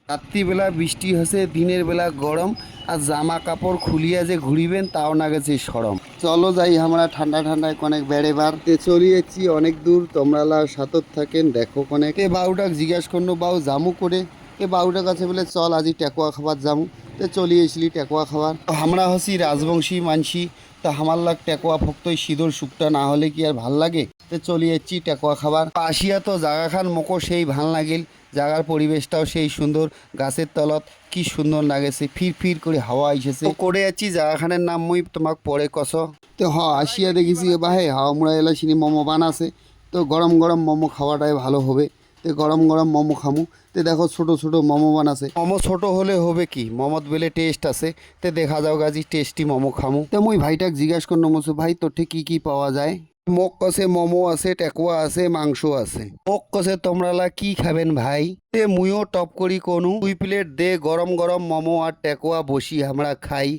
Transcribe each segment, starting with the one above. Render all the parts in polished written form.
রাত্রিবেলা বৃষ্টি হচ্ছে, দিনের বেলা গরম, আর জামা কাপড় খুলিয়া যে ঘুরিবেন তাও না গেছে সরম। চলো যাই আমরা ঠান্ডা ঠান্ডায় কনেক বেড়েবার চলে যাচ্ছি অনেক দূর। তোমরা সাতত থাকেন দেখো কনেক এ বাউটাক জিজ্ঞাস করলো বাউ জামু করে এ বাউটার কাছে বলে চল আজি টেকুয়া খাবার জামু। তো চলে এসলি টেকুয়া খাবার। আমরা হচ্ছি রাজবংশী মানসি, তা হামার লাগ টেকুয়া ফক্তই সিঁদুর শুকটা না হলে কি আর ভাল লাগে। তো চলে যাচ্ছি টেকুয়া খাবার। আসিয়া তো জাগা খান মকো সেই ভাল লাগিল, জাগার পরিবেশটাও সেই সুন্দর, গাছের তলত কি সুন্দর লাগেছে, ফির ফির করে হাওয়া আইসেছে। করে যাচ্ছি জাগাখানের নাম মুই তোমাক পরে কস। তো আসিয়া দেখেছি বাহে হাওয়া মুড়া এলা চিনি মোমো বানাছে। তো গরম গরম মোমো খাওয়াটাই ভালো হবে। তো গরম গরম মোমো খামু। তো দেখো ছোট ছোট মোমো বানাছে। মোমো ছোট হলে হবে কি, মোমোত বেলে টেস্ট আছে। তো দেখা যাও গাজি টেস্টি মোমো খামু। তো মুই ভাইটাক জিজ্ঞাসা করলাম ভাই তোর ঠিক কি কি পাওয়া যায়। মোক কষে মোমো আছে, টেকুয়া আছে, মাংস আছে। মোক কষে তোমরালা কি খাবেন ভাই। তে মুইও টপ করি কোনু 2 প্লেট দে গরম গরম মোমো আর টেকুয়া বসি আমরা খাই।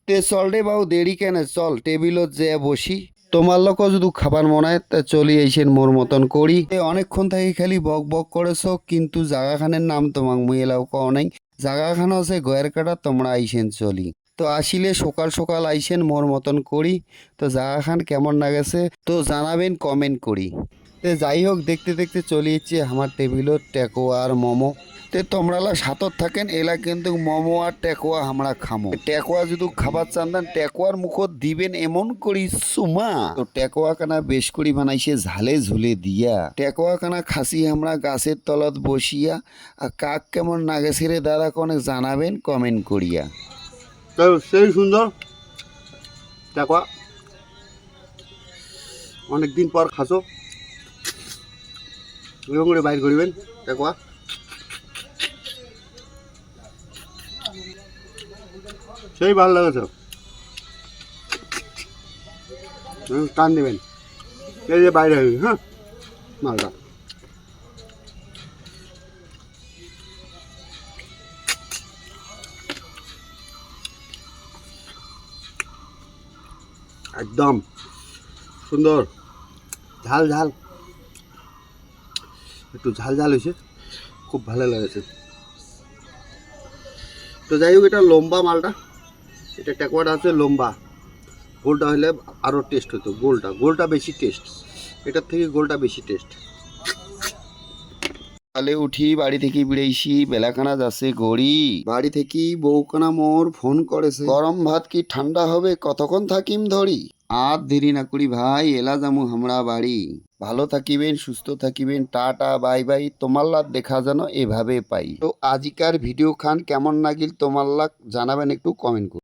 তে চল রে বাবু দেরি কেন, চল টেবিলত যে বসি। তোমার লোক যদি খাবার মনে হয় তা চলি আইসেন মোর মতন করি। অনেকক্ষণ থেকে খালি বক বক করেছ, কিন্তু জাগাখানের নাম তোমাক মুই এলাও কও নাই। জাগাখান আছে গয়ের কাটা, তোমরা আইসেন চলি। তো আসিলে সকাল সকাল আইসেন মোর মতন করি। তো জাগাখান কেমন লাগেছে তো জানাবেন কমেন্ট করি। তো যাই হোক দেখতে দেখতে চলে যাচ্ছে আমার টেবিলত টেকোয়া আর মোমো। তে তোমরালা সাতত থাকেন এলা কিন্তু মোমো আর টেকোয়া আমরা খামো। টেকোয়া যদি খাবার চান দেন টেকোয়ার মুখত দিবেন এমন করি সুমা। তো টেকোয়া কানা বেশ করি বানাইছে ঝালে ঝুলে দিয়া। টেকোয়া কানা খাসি আমরা গাছের তলত বসিয়া। আর কাক কেমন নাগেছে রে দাদা অনেক জানাবেন কমেন্ট করিয়া। সেই সুন্দর টেকোয়া, অনেকদিন পর খাসো এরকম করে বাইর করিবেন টেকোয়া। সেই ভালো লাগেছে, টান দেবেন এই যে বাইরে হয়ে হ্যাঁ মালটা। একদম সুন্দর, ঝাল ঝাল, একটু ঝাল ঝাল হয়েছে, খুব ভালো লেগেছে। তো যাই হোক এটা লম্বা মালটা, এটা টেকোয়াটা আছে লম্বা, গোলটা হলে আরও টেস্ট হতো। গোলটা বেশি টেস্ট, এটার থেকে গোলটা বেশি টেস্ট। সকালে উঠি বাড়ি থেকে বেড়েছি, বেলাখানা যাচ্ছে গড়ি। বাড়ি থেকে বউকানা মোর ফোন করেছে, গরম ভাত কি ঠান্ডা হবে, কতক্ষণ থাকিম ধরি। আর দেরি না করি ভাই এলা যামু আমরা বাড়ি। ভালো থাকিবেন, সুস্থ থাকিবেন, টাটা বাই বাই। তোমার লাগ দেখা যেন এভাবে পাই। তো আজিকার ভিডিও খান কেমন লাগিল তোমার লাগ জানাবেন একটু কমেন্ট করুন।